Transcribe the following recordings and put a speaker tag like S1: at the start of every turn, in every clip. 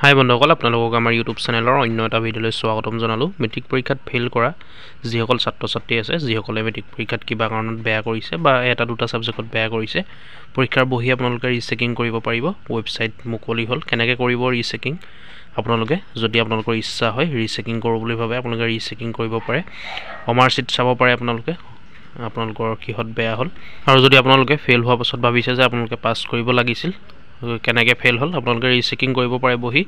S1: হাই বন্ধুসকল, আপোনালোকক আমাৰ ইউটিউব চেনেলৰ অন্য এটা ভিডিঅ'লৈ স্বাগতম জনালোঁ। মেট্ৰিক পৰীক্ষাত ফেইল কৰা যিসকল ছাত্ৰ ছাত্ৰী আছে, যিসকলে মেট্ৰিক পৰীক্ষাত কিবা কাৰণত বেয়া কৰিছে বা এটা দুটা ছাবজেক্টত বেয়া কৰিছে, পৰীক্ষাৰ বহি আপোনালোকে ৰিচেকিং কৰিব পাৰিব। ৱেবছাইট মুকলি হ'ল। কেনেকৈ কৰিব ৰিচেকিং? আপোনালোকে যদি আপোনালোকৰ ইচ্ছা হয় ৰিচেকিং কৰোঁ বুলি ভাবে, আপোনালোকে ৰিচেকিং কৰিব পাৰে। মাৰ্কশ্বিট চাব পাৰে আপোনালোকৰ কিহত বেয়া হ'ল। আৰু যদি আপোনালোকে ফেইল হোৱাৰ পাছত ভাবিছে যে আপোনালোকে পাছ কৰিব লাগিছিল, কেনেকৈ ফেইল হ'ল, আপোনালোকে ৰিচেকিং কৰিব পাৰে বহি।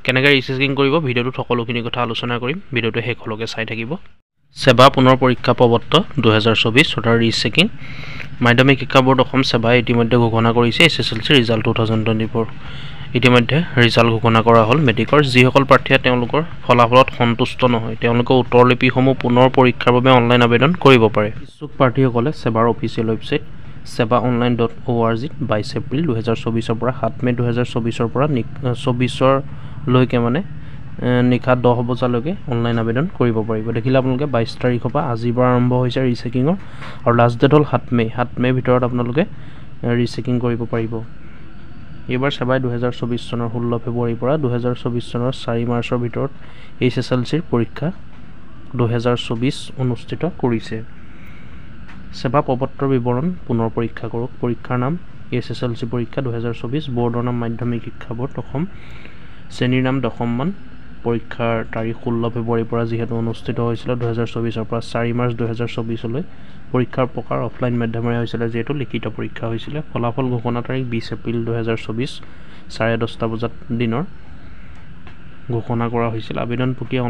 S1: কেনেকৈ ৰিচেকিং কৰিব ভিডিঅ'টোত সকলোখিনি কথা আলোচনা কৰিম। ভিডিঅ'টো শেষলৈকে চাই থাকিব। সেৱা পুনৰ পৰীক্ষা প্ৰবৰ্ত 2024 অৰ্থাৎ ৰিচেকিং। মাধ্যমিক শিক্ষা বোৰ্ড অসম সেৱাই ইতিমধ্যে ঘোষণা কৰিছে SSLC ৰিজাল্ট 2024। ইতিমধ্যে ৰিজাল্ট ঘোষণা কৰা হ'ল মেট্ৰিকৰ। যিসকল প্ৰাৰ্থীয়ে তেওঁলোকৰ ফলাফলত সন্তুষ্ট নহয়, তেওঁলোকে উত্তৰলিপিসমূহ পুনৰ পৰীক্ষাৰ বাবে অনলাইন আবেদন কৰিব পাৰে। ইচ্ছুক প্ৰাৰ্থীসকলে সেৱাৰ অফিচিয়েল ৱেবছাইট sevaonline.org 22 এপ্ৰিল 2024 পৰা 7 মে 2024 পৰা 24 লৈকে নিশা 10 বজালৈকে অনলাইন আবেদন কৰিব পাৰিব। দেখিলে আপোনালোকে 22 তাৰিখৰ পৰা আজিৰ পৰা আৰম্ভ হৈছে ৰিচেকিঙৰ, আৰু লাষ্ট ডেট হ'ল 7 মে ভিতৰত আপোনালোকে ৰিচেকিং কৰিব পাৰিব। এইবাৰ সেৱাই 2024 চনৰ 16 ফেব্ৰুৱাৰীৰ পৰা 2024 চনৰ 4 মাৰ্চৰ ভিতৰত SSLCৰ পৰীক্ষা 2024 অনুষ্ঠিত কৰিছে। সেৱা প্ৰপত্ৰৰ বিৱৰণ পুনৰ পৰীক্ষা কৰক। পৰীক্ষাৰ নাম SSLC পৰীক্ষা 2024, বৰ্ডৰ নাম মাধ্যমিক শিক্ষা বোৰ্ড অসম, শ্ৰেণীৰ নাম 10ম মান। পৰীক্ষাৰ তাৰিখ 16 ফেব্ৰুৱাৰীৰ পৰা যিহেতু অনুষ্ঠিত হৈছিল 2024 পৰা 4 মাৰ্চ 2024 পৰীক্ষাৰ প্ৰকাৰ অফলাইন মাধ্যমেৰে হৈছিলে, যিহেতু লিখিত পৰীক্ষা হৈছিলে। ফলাফল ঘোষণা তাৰিখ 20 এপ্ৰিল 2024 10:30 বজাত দিনৰ ঘোষণা কৰা হৈছিল। আবেদন প্ৰক্ৰিয়া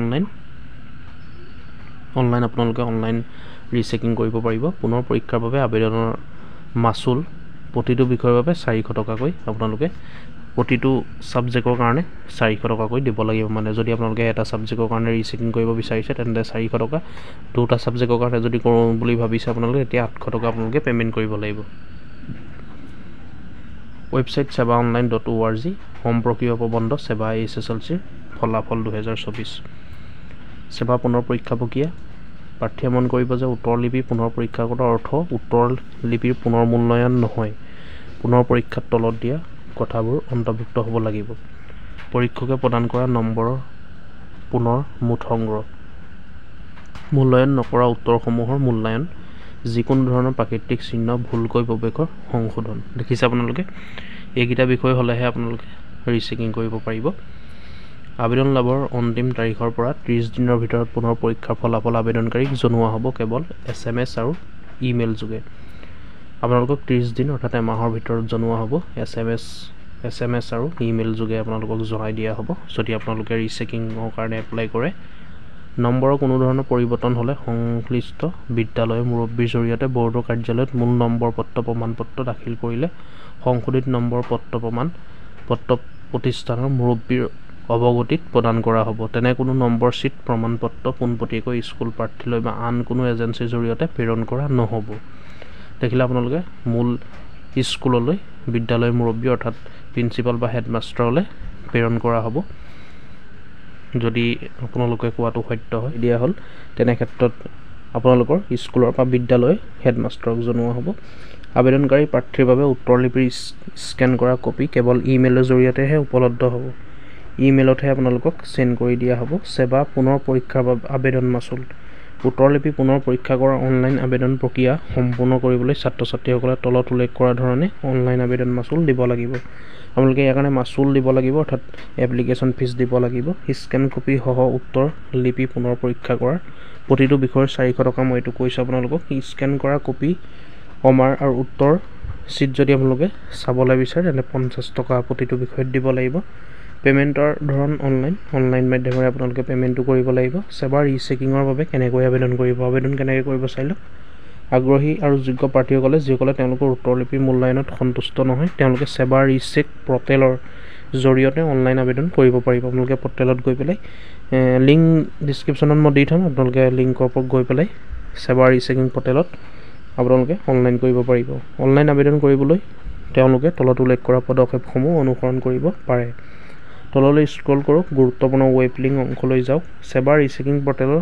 S1: অনলাইন আপোনালোকে অনলাইন ৰিচেকিং কৰিব পাৰিব। পুনৰ পৰীক্ষাৰ বাবে আবেদনৰ মাচুল প্ৰতিটো বিষয়ৰ বাবে 400 টকাকৈ আপোনালোকে প্ৰতিটো ছাবজেক্টৰ কাৰণে 400 টকাকৈ দিব লাগিব। যদি আপোনালোকে এটা ছাবজেক্টৰ কাৰণে ৰিচেকিং কৰিব বিচাৰিছে তেন্তে 400 টকা, দুটা ছাবজেক্টৰ কাৰণে যদি কৰোঁ বুলি ভাবিছে আপোনালোকে তেতিয়া 800 টকা আপোনালোকে পে'মেণ্ট কৰিব লাগিব। ৱেবছাইট sevaonline.org সম্পৰ্কীয় প্ৰবন্ধ সেৱা SSLCৰ ফলাফল 2024। সেৱা পুনৰ পৰীক্ষা প্ৰক্ৰিয়া। প্ৰাৰ্থীয়ে মন কৰিব যে উত্তৰলিপি পুনৰ পৰীক্ষা কৰাৰ অৰ্থ উত্তৰলিপিৰ পুনৰ মূল্যায়ন নহয়। পুনৰ পৰীক্ষাত তলত দিয়া কথাবোৰ অন্তৰ্ভুক্ত হ'ব লাগিব। পৰীক্ষকে প্ৰদান কৰা নম্বৰৰ পুনৰ মুঠ সংগ্ৰহ। মূল্যায়ন নকৰা উত্তৰসমূহৰ মূল্যায়ন। যিকোনো ধৰণৰ প্ৰাকৃতিক চিহ্ন, ভুলকৈ প্ৰৱেশৰ সংশোধন। দেখিছে আপোনালোকে, এইকেইটা বিষয় হ'লেহে আপোনালোকে ৰিচেকিং কৰিব পাৰিব। আবেদন লাভৰ অন্তিম তাৰিখৰ পৰা 30 দিনৰ ভিতৰত পুনৰ পৰীক্ষাৰ ফলাফল আবেদনকাৰীক জনোৱা হ'ব কেৱল SMS আৰু ইমেইল যোগে। আপোনালোকক 30 দিন অৰ্থাৎ এমাহৰ ভিতৰত জনোৱা হ'ব। SMS আৰু ইমেইল যোগে আপোনালোকক জনাই দিয়া হ'ব যদি আপোনালোকে ৰিচেকিঙৰ কাৰণে এপ্লাই কৰে। নম্বৰৰ কোনো ধৰণৰ পৰিৱৰ্তন হ'লে সংশ্লিষ্ট বিদ্যালয়ৰ মুৰব্বীৰ জৰিয়তে বৰ্ডৰ কাৰ্যালয়ত মূল নম্বৰ পত্ৰ প্ৰমাণপত্ৰ দাখিল কৰিলে সংশোধিত নম্বৰ পত্ৰ প্ৰতিষ্ঠানৰ মুৰব্বীৰ অৱগতিত প্ৰদান কৰা হ'ব। তেনে কোনো নম্বৰ চিট প্ৰমাণপত্ৰ পোনপটীয়াকৈ স্কুল প্ৰাৰ্থীলৈ বা আন কোনো এজেঞ্চিৰ জৰিয়তে প্ৰেৰণ কৰা নহ'ব। দেখিলে আপোনালোকে মূল স্কুললৈ বিদ্যালয়ৰ মুৰব্বী অৰ্থাৎ প্ৰিন্সিপাল বা হেডমাষ্টাৰলৈ প্ৰেৰণ কৰা হ'ব। যদি আপোনালোকে কোৱাটো সত্য হয় দিয়া হ'ল, তেনে ক্ষেত্ৰত আপোনালোকৰ স্কুলৰ বা বিদ্যালয়ৰ হেডমাষ্টাৰক জনোৱা হ'ব। আবেদনকাৰী প্ৰাৰ্থীৰ বাবে উত্তৰলিপিৰ স্কেন কৰা কপি কেৱল ইমেইলৰ জৰিয়তেহে উপলব্ধ হ'ব। ইমেইলতহে আপোনালোকক চেণ্ড কৰি দিয়া হ'ব। সেৱা পুনৰ পৰীক্ষাৰ বাবে আবেদন মাচুল। উত্তৰলিপি পুনৰ পৰীক্ষা কৰাৰ অনলাইন আবেদন প্ৰক্ৰিয়া সম্পূৰ্ণ কৰিবলৈ ছাত্ৰ ছাত্ৰীসকলে তলত উল্লেখ কৰা ধৰণে অনলাইন আবেদন মাচুল দিব লাগিব। আপোনালোকে ইয়াৰ কাৰণে মাচুল দিব লাগিব, অৰ্থাৎ এপ্লিকেশ্যন ফিজ দিব লাগিব। স্কেন কপি সহ উত্তৰ লিপি পুনৰ পৰীক্ষা কৰাৰ প্ৰতিটো বিষয়ৰ 400 টকা। মই এইটো কৈছোঁ আপোনালোকক। স্কেন কৰা কপি আৰু উত্তৰ চিট যদি আপোনালোকে চাবলৈ বিচাৰে তেন্তে 50 টকা প্ৰতিটো বিষয়ত দিব লাগিব। পে'মেণ্টৰ ধৰণ অনলাইন মাধ্যমেৰে আপোনালোকে পে'মেণ্টটো কৰিব লাগিব। সেৱাৰ ৰিচেকিঙৰ বাবে কেনেকৈ আবেদন কৰিব, আবেদন কেনেকৈ কৰিব চাই লওক। আগ্ৰহী আৰু যোগ্য প্ৰাৰ্থীসকলে যিসকলে তেওঁলোকৰ উত্তৰলিপিৰ মূল্যায়নত সন্তুষ্ট নহয়, তেওঁলোকে সেৱা ৰিচেক পৰ্টেলৰ জৰিয়তে অনলাইন আবেদন কৰিব পাৰিব। আপোনালোকে পৰ্টেলত গৈ পেলাই লিংক ডিছক্ৰিপশ্যনত মই দি থ'ম, আপোনালোকে লিংকৰ ওপৰত গৈ পেলাই সেৱা ৰিচেকিং পৰ্টেলত আপোনালোকে অনলাইন কৰিব পাৰিব। অনলাইন আবেদন কৰিবলৈ তেওঁলোকে তলত উল্লেখ কৰা পদক্ষেপসমূহ অনুসৰণ কৰিব পাৰে। তললৈ স্ক্ৰল কৰক, গুৰুত্বপূৰ্ণ ৱেব লিংক অংশলৈ যাওক, সেৱা ৰিচেকিং পৰ্টেলৰ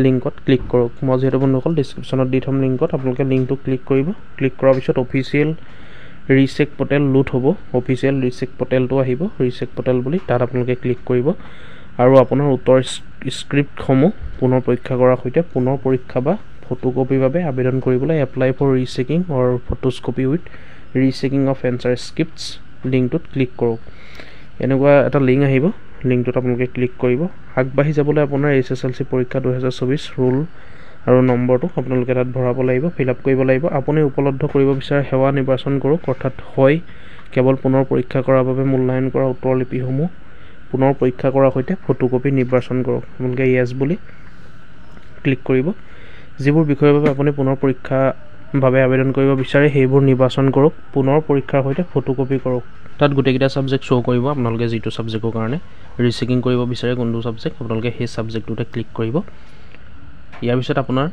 S1: লিংকত ক্লিক কৰক। মই যিহেতু বন্ধুসকল ডিছক্ৰিপশ্যনত দি থ'ম লিংকত, আপোনালোকে লিংকটো ক্লিক কৰিব। ক্লিক কৰাৰ পিছত অফিচিয়েল ৰিচেক পৰ্টেল লোড হ'ব অফিচিয়েল ৰিচেক পৰ্টেলটো আহিব ৰিচেক পৰ্টেল বুলি তাত আপোনালোকে ক্লিক কৰিব আৰু আপোনাৰ উত্তৰ স্ক্ৰিপ্টসমূহ পুনৰ পৰীক্ষা কৰাৰ সৈতে পুনৰ পৰীক্ষা বা ফটোকপিৰ বাবে আবেদন কৰিবলৈ apply for rechecking or photocopy with rechecking of answer scripts লিংকটোত ক্লিক কৰক এনেকুৱা এটা লিংক আহিব লিংকটোত আপোনালোকে ক্লিক কৰিব আগবাঢ়ি যাবলৈ আপোনাৰ SSLC পৰীক্ষা 2024 ৰুল আৰু নম্বৰটো আপোনালোকে তাত ভৰাব লাগিব ফিল আপ কৰিব লাগিব আপুনি উপলব্ধ কৰিব বিচৰা সেৱা নিৰ্বাচন কৰক অৰ্থাৎ হয় কেৱল পুনৰ পৰীক্ষা কৰাৰ বাবে মূল্যায়ন কৰা উত্তৰ লিপিসমূহ পুনৰ পৰীক্ষা কৰাৰ সৈতে ফটোকপি নিৰ্বাচন কৰক আপোনালোকে ইয়েছ বুলি ক্লিক কৰিব যিবোৰ বিষয়ৰ বাবে আপুনি পুনৰ পৰীক্ষা ভাবে আবেদন কৰিব বিচাৰে সেইবোৰ নিৰ্বাচন কৰক পুনৰ পৰীক্ষাৰ সৈতে ফটোকপি কৰক তাত গোটেইকেইটা সাবজেক্ট শো কৰিব আপোনালোকে যিটো সাবজেক্টৰ কাৰণে ৰিচেকিং কৰিব বিচাৰে কোনটো সাবজেক্ট আপোনালোকে সেই সাবজেক্টটোতে ক্লিক কৰিব ইয়াৰ পিছত আপোনাৰ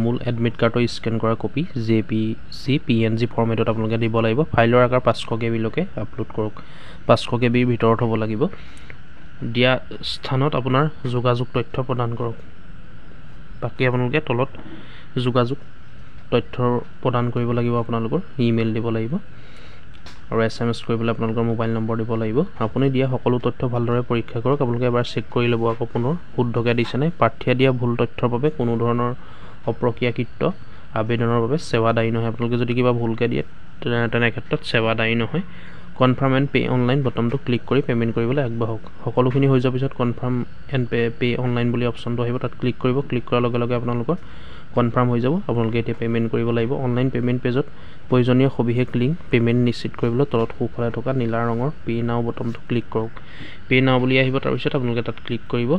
S1: মূল এডমিট কাৰ্ডৰ স্ক্যান কৰা কপি JPG PNG ফৰ্মেটত আপোনালোকে দিব লাগিব ফাইলৰ আকাৰ 500 KB লৈকে আপলোড কৰক 500 KB ৰ ভিতৰত হ'ব লাগিব দিয়া স্থানত আপোনাৰ যোগাযোগ তথ্য প্ৰদান কৰক বাকি আপোনালোকে তলত যোগাযোগ তথ্য প্ৰদান কৰিব লাগিব আপোনালোকৰ ইমেইল দিব লাগিব আৰু SMS কৰিবলৈ আপোনালোকৰ মোবাইল নম্বৰ দিব লাগিব আপুনি দিয়া সকলো তথ্য ভালদৰে পৰীক্ষা কৰক আপোনালোকে এবাৰ চেক কৰি ল'ব আকৌ পুনৰ শুদ্ধকৈ দিছে নাই প্ৰাৰ্থীয়ে দিয়া ভুল তথ্যৰ বাবে কোনো ধৰণৰ অপ্ৰক্ৰিয়াকৃত আবেদনৰ বাবে সেৱা দায়ী নহয় আপোনালোকে যদি কিবা ভুলকৈ দিয়ে তেনে ক্ষেত্ৰত সেৱা দায়ী নহয় কনফাৰ্ম এণ্ড পে অনলাইন বটনটো ক্লিক কৰি পেমেণ্ট কৰিবলৈ আগবাঢ়ক সকলোখিনি হৈ যোৱাৰ পিছত কনফাৰ্ম এণ্ড পে অনলাইন বুলি অপশ্যনটো আহিব তাত ক্লিক কৰিব ক্লিক কৰাৰ লগে লগে আপোনালোকৰ কনফাৰ্ম হৈ যাব আপোনালোকে এতিয়া পেমেণ্ট কৰিব লাগিব অনলাইন পেমেণ্ট পেজত প্ৰয়োজনীয় সবিশেষ লিংক পেমেণ্ট নিশ্চিত কৰিবলৈ তলত সোঁফালে থকা নীলা ৰঙৰ পে নাও বটনটো ক্লিক কৰক পে নাও বুলি আহিব তাৰপিছত আপোনালোকে তাত ক্লিক কৰিব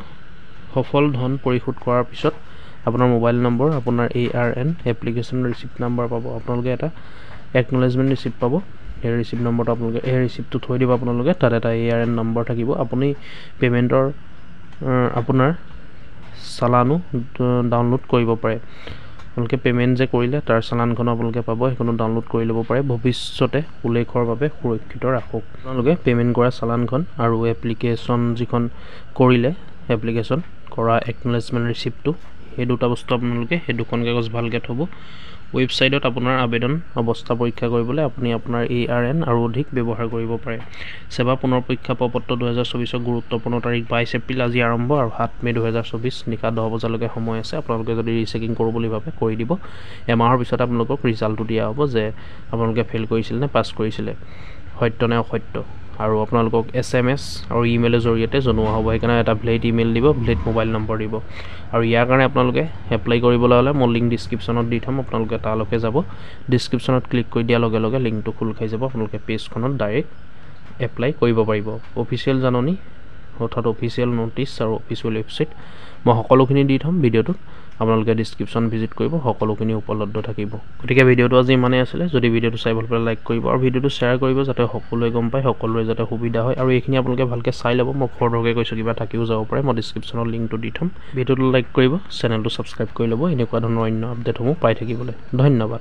S1: সফল ধন পৰিশোধ কৰাৰ পিছত আপোনাৰ মোবাইল নম্বৰ আপোনাৰ ARN এপ্লিকেশ্যন ৰিচিপ্ট নাম্বাৰ পাব আপোনালোকে এটা একনলেজমেণ্ট ৰিচিপ্ট পাব এই ৰিচিপ্ট নম্বৰটো আপোনালোকে এই ৰিচিপ্টটো থৈ দিব আপোনালোকে তাত এটা ARN নম্বৰ থাকিব আপুনি পেমেণ্টৰ আপোনাৰ চালানো ডাউনলোড কৰিব পাৰে আপোনালোকে পেমেণ্ট যে কৰিলে তাৰ চালানখন আপোনালোকে পাব সেইখন ডাউনলোড কৰি ল'ব পাৰে ভৱিষ্যতে উল্লেখৰ বাবে সুৰক্ষিত ৰাখক আপোনালোকে পেমেণ্ট কৰা চালানখন আৰু এপ্লিকেশ্যন যিখন কৰিলে এপ্লিকেশ্যন কৰা একনলেজমেণ্ট ৰিচিপ্টটো এই দুটা বস্তু আপোনালোকে সেই দুখন কাগজ ভালকৈ থ'ব ৱেবছাইটত আপোনাৰ আবেদন অৱস্থা পৰীক্ষা কৰিবলৈ আপুনি আপোনাৰ ARN আৰু অধিক ব্যৱহাৰ কৰিব পাৰে সেৱা পুনৰ পৰীক্ষা প্ৰপত্ৰ 2024 গুৰুত্বপূৰ্ণ তাৰিখ 22 এপ্ৰিল আজি আৰম্ভ আৰু 7 মে 2024 নিশা 10 বজালৈকে সময় আছে আপোনালোকে যদি ৰিচেকিং কৰোঁ বুলি ভাবে কৰি দিব এমাহৰ পিছত আপোনালোকক ৰিজাল্টটো দিয়া হ'ব যে আপোনালোকে ফেইল কৰিছিল নে পাছ কৰিছিলে সত্য নে অসত্য আৰু আপোনালোকক SMS আৰু ইমেইলৰ জৰিয়তে জনোৱা হ'ব সেইকাৰণে এটা ভ্যালিড ইমেইল দিব ভ্যালিড মোবাইল নম্বৰ দিব আৰু ইয়াৰ কাৰণে আপোনালোকে এপ্লাই কৰিবলৈ হ'লে মই লিংক ডেসক্ৰিপশ্যনত দি থম আপোনালোকে তালৈকে যাব ডেসক্ৰিপশ্যনত ক্লিক কৰি দিয়াৰ লগে লগে লিংকটো খোল খাই যাব আপোনালোকে পেজখনত ডাইৰেক্ট এপ্লাই কৰিব পাৰিব অফিচিয়েল জাননী অৰ্থাৎ অফিচিয়েল নোটিছ আৰু অফিচিয়েল ৱেবছাইট মই সকলোখিনি দি থম ভিডিঅ'টোত আপোনালোকে ডেসক্ৰিপশ্যন ভিজিট কৰিব সকলোখিনি উপলব্ধ থাকিব গতিকে ভিডিঅ'টো আজি ইমানেই আছিলে যদি ভিডিঅ'টো চাই ভাল পালে লাইক কৰিব আৰু ভিডিঅ'টো শ্বেয়াৰ কৰিব যাতে সকলোৱে গম পায় সকলোৰে যাতে সুবিধা হয় আৰু এইখিনি আপোনালোকে ভালকৈ চাই ল'ব মই খৰধৰকৈ কৈছোঁ কিবা থাকিও যাব পাৰে মই ডেসক্ৰিপশ্যনৰ লিংকটো দি থম ভিডিঅ'টো লাইক কৰিব চেনেলটো ছাবস্ক্ৰাইব কৰি ল'ব এনেকুৱা ধৰণৰ অন্য আপডেটসমূহ পাই থাকিবলৈ ধন্যবাদ